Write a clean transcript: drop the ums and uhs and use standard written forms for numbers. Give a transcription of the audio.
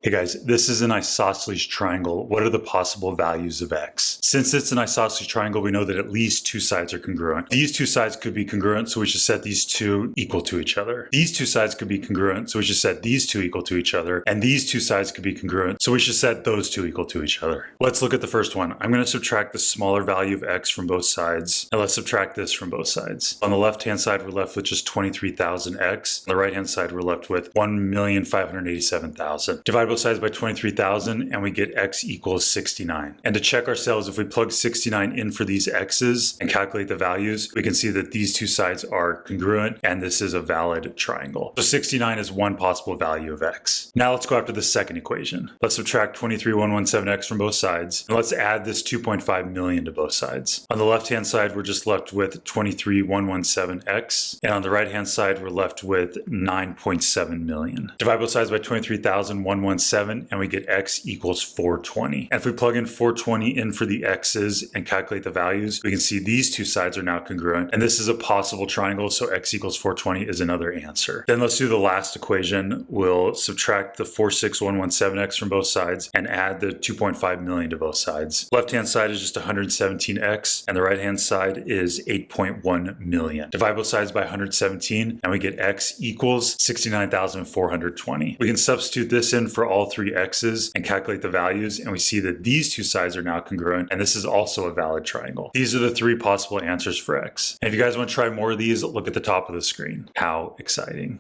Hey guys, this is an isosceles triangle. What are the possible values of x? Since it's an isosceles triangle, we know that at least two sides are congruent. These two sides could be congruent, so we should set these two equal to each other. These two sides could be congruent, so we should set these two equal to each other. And these two sides could be congruent, so we should set those two equal to each other. Let's look at the first one. I'm going to subtract the smaller value of x from both sides, and let's subtract this from both sides. On the left-hand side, we're left with just 23,000x. On the right-hand side, we're left with 1,587,000. Divide both sides by 23,000 and we get x equals 69. And to check ourselves, if we plug 69 in for these x's and calculate the values, we can see that these two sides are congruent and this is a valid triangle. So 69 is one possible value of x. Now let's go after the second equation. Let's subtract 23,117x from both sides, and let's add this 2.5 million to both sides. On the left-hand side, we're just left with 23,117x, and on the right-hand side, we're left with 9.7 million. Divide both sides by 23,117, and we get x equals 420. And if we plug in 420 in for the x's and calculate the values, we can see these two sides are now congruent, and this is a possible triangle, so x equals 420 is another answer. Then let's do the last equation. We'll subtract the 46,117x from both sides and add the 2.5 million to both sides. Left-hand side is just 117x, and the right-hand side is 8.1 million. Divide both sides by 117, and we get x equals 69,420. We can substitute this in for all three x's and calculate the values, and we see that these two sides are now congruent, and this is also a valid triangle. These are the three possible answers for x. And if you guys want to try more of these, look at the top of the screen. How exciting.